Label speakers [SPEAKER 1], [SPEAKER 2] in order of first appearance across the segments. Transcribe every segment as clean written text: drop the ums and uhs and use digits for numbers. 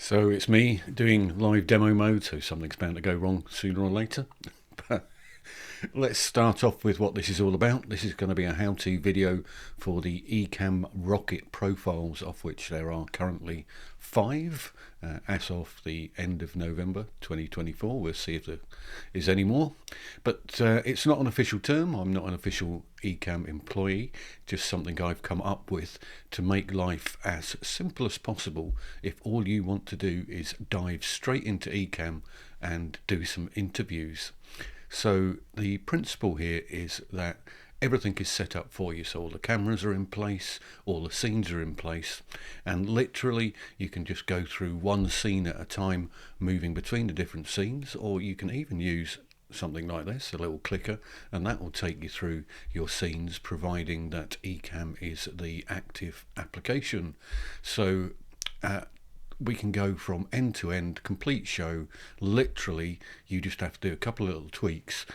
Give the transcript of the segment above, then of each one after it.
[SPEAKER 1] So it's me doing live demo mode, so something's bound to go wrong sooner or later. But let's start off with what this is all about. This is going to be a how-to video for the Ecamm rocket profiles, of which there are currently 5 as of the end of November 2024. We'll see if there is any more. But it's not an official term. I'm not an official Ecamm employee, just something I've come up with to make life as simple as possible if all you want to do is dive straight into Ecamm and do some interviews. So the principle here is that everything is set up for you, so all the cameras are in place, all the scenes are in place, and literally you can just go through one scene at a time, moving between the different scenes, or you can even use something like this, a little clicker, and that will take you through your scenes, providing that Ecamm is the active application. So we can go from end to end, complete show. Literally, you just have to do a couple of little tweaks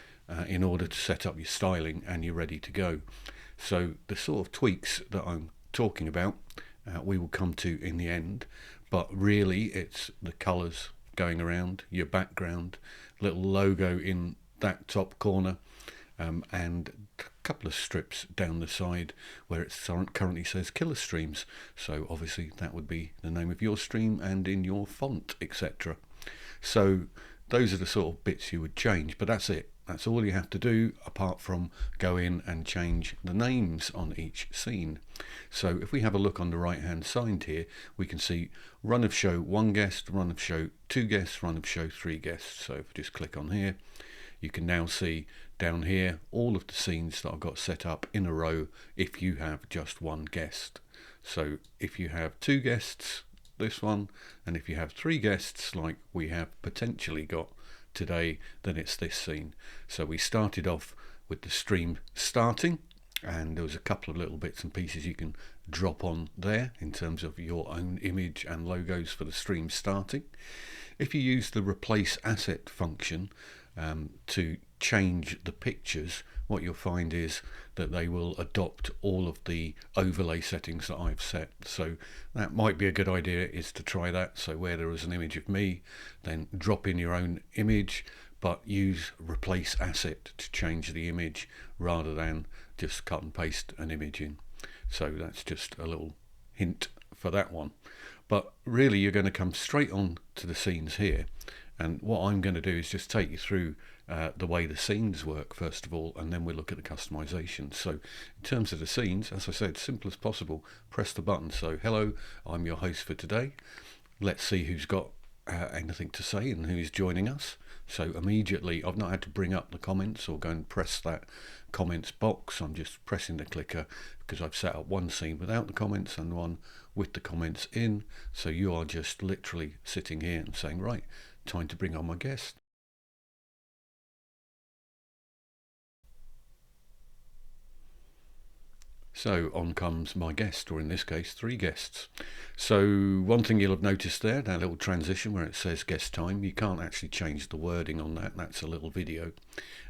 [SPEAKER 1] in order to set up your styling, and you're ready to go. So the sort of tweaks that I'm talking about, we will come to in the end, but really it's the colours going around, your background, little logo in that top corner, and a couple of strips down the side where it currently says Killer Streams. So obviously that would be the name of your stream and in your font, etc. So those are the sort of bits you would change, but that's it. That's all you have to do, apart from go in and change the names on each scene. So if we have a look on the right hand side here, we can see run of show 1 guest, run of show 2 guests, run of show 3 guests. So if I just click on here, you can now see down here all of the scenes that I've got set up in a row if you have just 1 guest. So if you have 2 guests, this one, and if you have 3 guests like we have potentially got today, then it's this scene. So we started off with the stream starting, and there was a couple of little bits and pieces you can drop on there in terms of your own image and logos for the stream starting. If you use the replace asset function to change the pictures, what you'll find is that they will adopt all of the overlay settings that I've set. So that might be a good idea, is to try that. So where there is an image of me, then drop in your own image, but use replace asset to change the image rather than just cut and paste an image in. So that's just a little hint for that one. But really you're going to come straight on to the scenes here, and what I'm going to do is just take you through the way the scenes work first of all, and then we'll look at the customization. So in terms of the scenes, as I said, simple as possible, press the button. So hello, I'm your host for today. Let's see who's got anything to say and who's joining us. So immediately, I've not had to bring up the comments or go and press that comments box. I'm just pressing the clicker because I've set up one scene without the comments and one with the comments in. So you are just literally sitting here and saying, right, time to bring on my guest. So on comes my guest, or in this case 3 guests. So one thing you'll have noticed there, that little transition where it says guest time, you can't actually change the wording on that. That's a little video.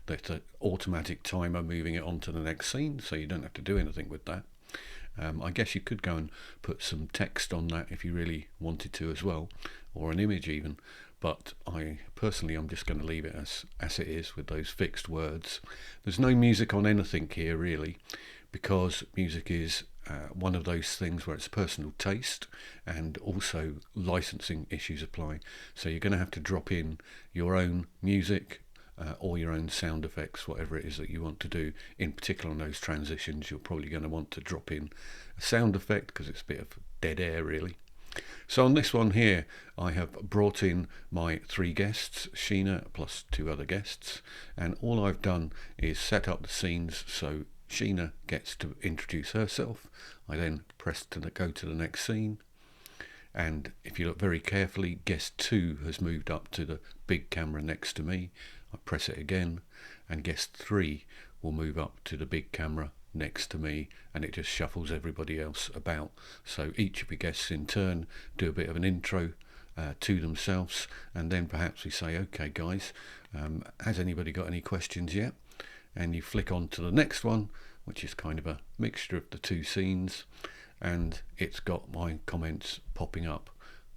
[SPEAKER 1] That's an automatic timer moving it on to the next scene, so you don't have to do anything with that. I guess you could go and put some text on that if you really wanted to as well, or an image even, but I'm just going to leave it as it is with those fixed words. There's no music on anything here really, because music is one of those things where it's personal taste, and also licensing issues apply. So you're going to have to drop in your own music or your own sound effects, whatever it is that you want to do. In particular on those transitions, you're probably going to want to drop in a sound effect because it's a bit of dead air really. So on this one here, I have brought in my 3 guests, Sheena plus 2 other guests, and all I've done is set up the scenes. So Sheena gets to introduce herself. I then press to go to the next scene, and if you look very carefully, guest 2 has moved up to the big camera next to me. I press it again, and guest 3 will move up to the big camera next to me, and it just shuffles everybody else about. So each of the guests in turn do a bit of an intro to themselves, and then perhaps we say, okay guys, has anybody got any questions yet? And you flick on to the next one, which is kind of a mixture of the 2 scenes, and it's got my comments popping up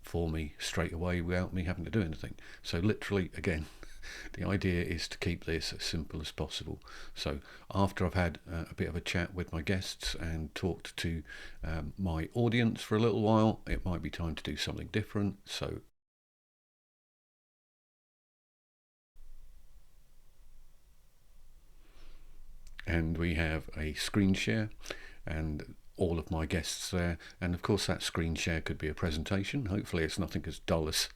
[SPEAKER 1] for me straight away without me having to do anything. So literally, again, the idea is to keep this as simple as possible. So after I've had a bit of a chat with my guests and talked to my audience for a little while, it might be time to do something different. So and we have a screen share and all of my guests there, and of course that screen share could be a presentation. Hopefully it's nothing as dull as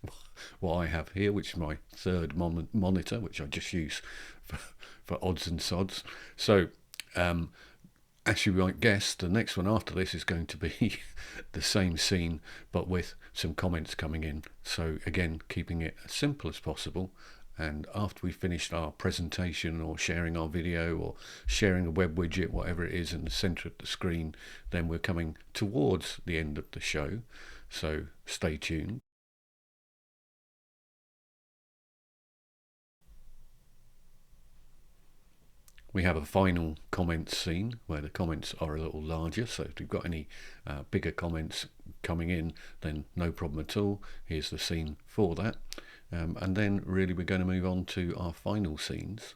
[SPEAKER 1] what I have here, which is my third monitor, which I just use for odds and sods. So as you might guess, the next one after this is going to be the same scene but with some comments coming in. So again, keeping it as simple as possible. And after we've finished our presentation or sharing our video or sharing a web widget, whatever it is in the center of the screen, then we're coming towards the end of the show. So stay tuned. We have a final comments scene where the comments are a little larger, so if you've got any bigger comments coming in, then no problem at all. Here's the scene for that. And then really we're going to move on to our final scenes.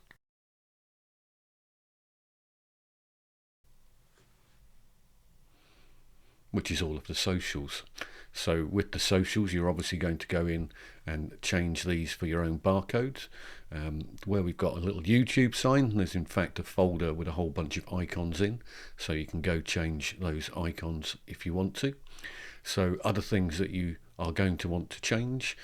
[SPEAKER 1] Which is all of the socials. So with the socials, you're obviously going to go in and change these for your own barcodes. Where we've got a little YouTube sign, there's in fact a folder with a whole bunch of icons in, so you can go change those icons if you want to. So other things that you are going to want to change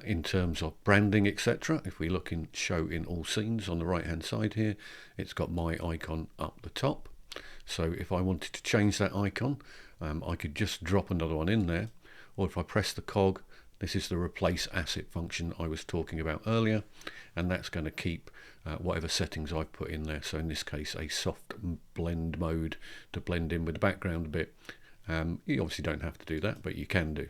[SPEAKER 1] in terms of branding, etc. If we look in show in all scenes on the right hand side here, it's got my icon up the top. So if I wanted to change that icon, I could just drop another one in there, or if I press the cog, this is the replace asset function I was talking about earlier, and that's going to keep whatever settings I've put in there. So in this case, a soft blend mode to blend in with the background a bit. You obviously don't have to do that, but you can do.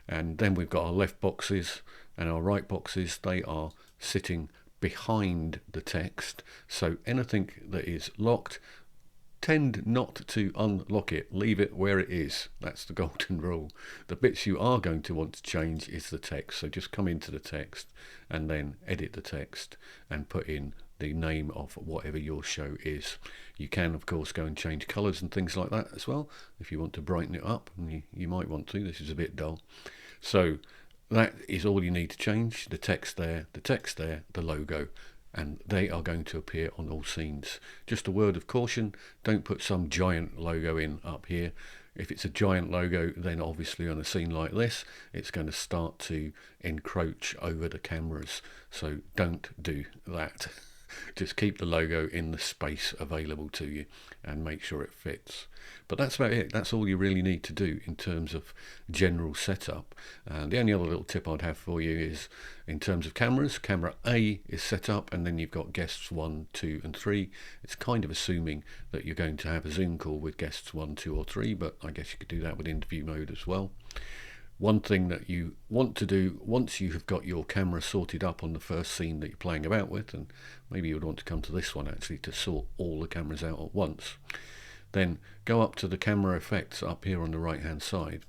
[SPEAKER 1] And then we've got our left boxes and our right boxes. They are sitting behind the text, so anything that is locked, tend not to unlock it, leave it where it is. That's the golden rule. The bits you are going to want to change is the text, so just come into the text and then edit the text and put in the name of whatever your show is. You can of course go and change colours and things like that as well if you want to brighten it up, and you might want to. This is a bit dull. So that is all you need to change. The text there, the logo, and they are going to appear on all scenes. Just a word of caution, don't put some giant logo in up here. If it's a giant logo, then obviously on a scene like this, it's going to start to encroach over the cameras. So don't do that. Just keep the logo in the space available to you and make sure it fits. But that's about it. That's all you really need to do in terms of general setup. The only other little tip I'd have for you is in terms of cameras, camera A is set up and then you've got guests 1, 2 and 3. It's kind of assuming that you're going to have a Zoom call with guests 1, 2 or 3, but I guess you could do that with interview mode as well. One thing that you want to do once you have got your camera sorted up on the first scene that you're playing about with, and maybe you would want to come to this one actually to sort all the cameras out at once, then go up to the camera effects up here on the right hand side,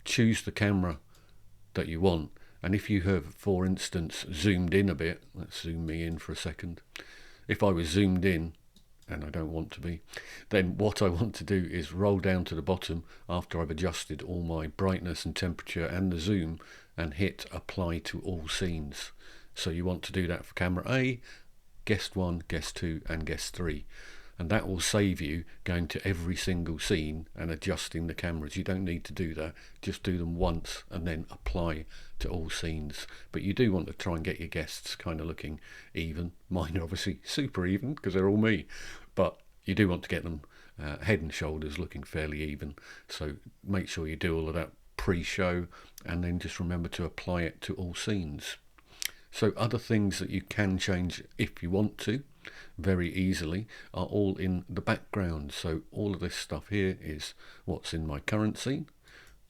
[SPEAKER 1] choose the camera that you want, and if you have, for instance, zoomed in a bit, let's zoom me in for a second. If I was zoomed in, and I don't want to be, then what I want to do is roll down to the bottom after I've adjusted all my brightness and temperature and the zoom and hit apply to all scenes. So you want to do that for camera A, guest 1, guest 2 and guest 3. And that will save you going to every single scene and adjusting the cameras. You don't need to do that. Just do them once and then apply to all scenes. But you do want to try and get your guests kind of looking even. Mine are obviously super even because they're all me. But you do want to get them head and shoulders looking fairly even. So make sure you do all of that pre-show and then just remember to apply it to all scenes. So other things that you can change if you want to very easily are all in the background. So all of this stuff here is what's in my current scene,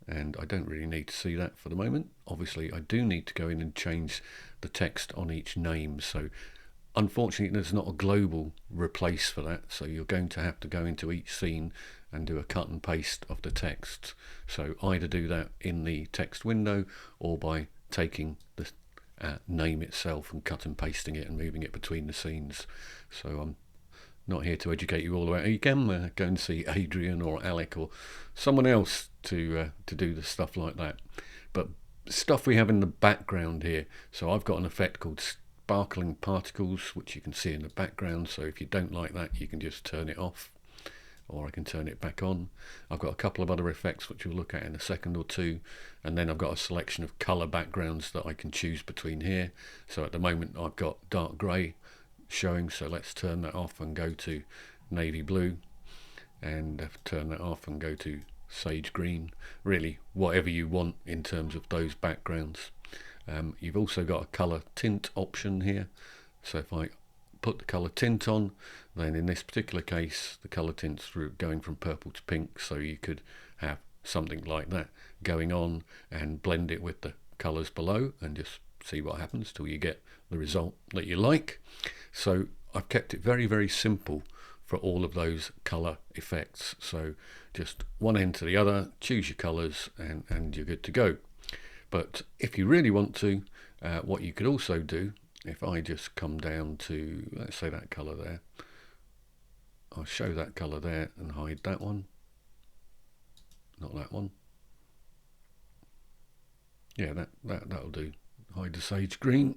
[SPEAKER 1] and I don't really need to see that for the moment. Obviously I do need to go in and change the text on each name. So Unfortunately, there's not a global replace for that, so you're going to have to go into each scene and do a cut and paste of the text. So either do that in the text window or by taking the name itself and cut and pasting it and moving it between the scenes. So I'm not here to educate you all about Ecamm. Go and see Adrian or Alec or someone else to do the stuff like that. But stuff we have in the background here. So I've got an effect called sparkling particles, which you can see in the background. So if you don't like that, you can just turn it off, or I can turn it back on. I've got a couple of other effects which we'll look at in a second or two, and then I've got a selection of colour backgrounds that I can choose between here. So at the moment I've got dark grey showing, so let's turn that off and go to navy blue, and turn that off and go to sage green. Really whatever you want in terms of those backgrounds. You've also got a colour tint option here, so if I put the colour tint on, then in this particular case the colour tint's going from purple to pink, so you could have something like that going on and blend it with the colours below and just see what happens till you get the result that you like. So I've kept it very, very simple for all of those colour effects. So just one end to the other, choose your colours, and you're good to go. But if you really want to, what you could also do, if I just come down to, let's say that colour there, I'll show that colour there and hide that one, not that one. Yeah, that'll do. Hide the sage green.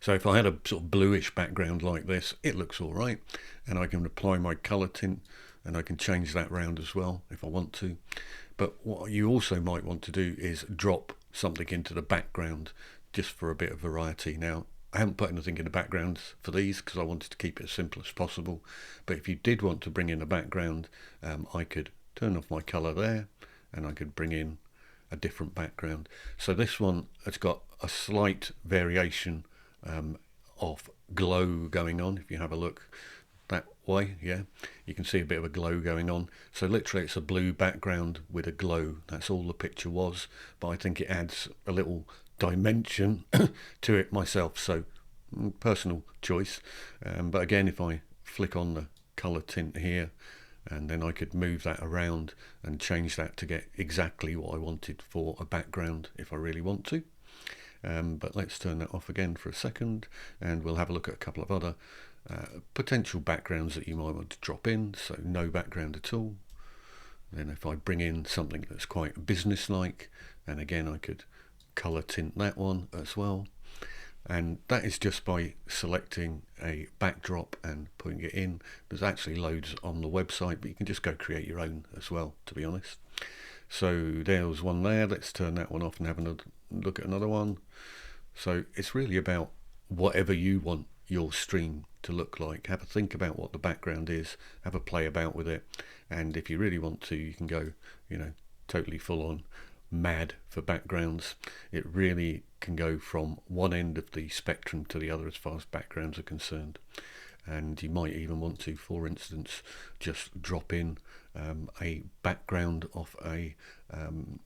[SPEAKER 1] So if I had a sort of bluish background like this, it looks all right, and I can apply my colour tint, and I can change that round as well if I want to. But what you also might want to do is drop something into the background just for a bit of variety. Now, I haven't put anything in the background for these because I wanted to keep it as simple as possible. But if you did want to bring in a background, I could turn off my colour there, and I could bring in a different background. So this one has got a slight variation of glow going on. If you have a look that way, yeah, you can see a bit of a glow going on. So literally it's a blue background with a glow. That's all the picture was, but I think it adds a little dimension to it myself. So personal choice. But again, if I flick on the color tint here, and then I could move that around and change that to get exactly what I wanted for a background if I really want to. But let's turn that off again for a second, and we'll have a look at a couple of other potential backgrounds that you might want to drop in. So no background at all. Then if I bring in something that's quite business-like, and again I could color tint that one as well. And that is just by selecting a backdrop and putting it in. There's actually loads on the website, but you can just go create your own as well, to be honest. So there's one there. Let's turn that one off and have another look at another one. So it's really about whatever you want your stream to look like. Have a think about what the background is, have a play about with it, and if you really want to, you can go, totally full on mad for backgrounds. It really can go from one end of the spectrum to the other as far as backgrounds are concerned. And you might even want to, for instance, just drop in a background of a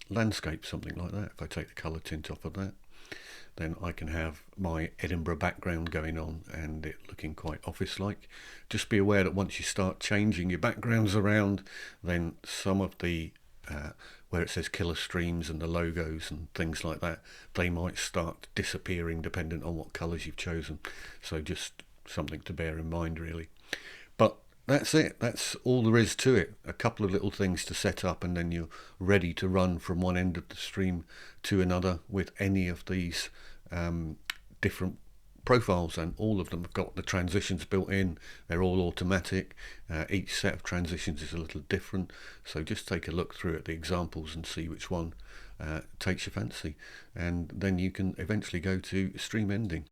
[SPEAKER 1] landscape, something like that. If I take the colour tint off of that, then I can have my Edinburgh background going on and it looking quite office-like. Just be aware that once you start changing your backgrounds around, then some of the where it says killer streams and the logos and things like that, they might start disappearing depending on what colours you've chosen. So just something to bear in mind, really. But that's it. That's all there is to it. A couple of little things to set up, and then you're ready to run from one end of the stream to another with any of these different profiles, and all of them have got the transitions built in. They're all automatic. Each set of transitions is a little different, so just take a look through at the examples and see which one takes your fancy, and then you can eventually go to stream ending.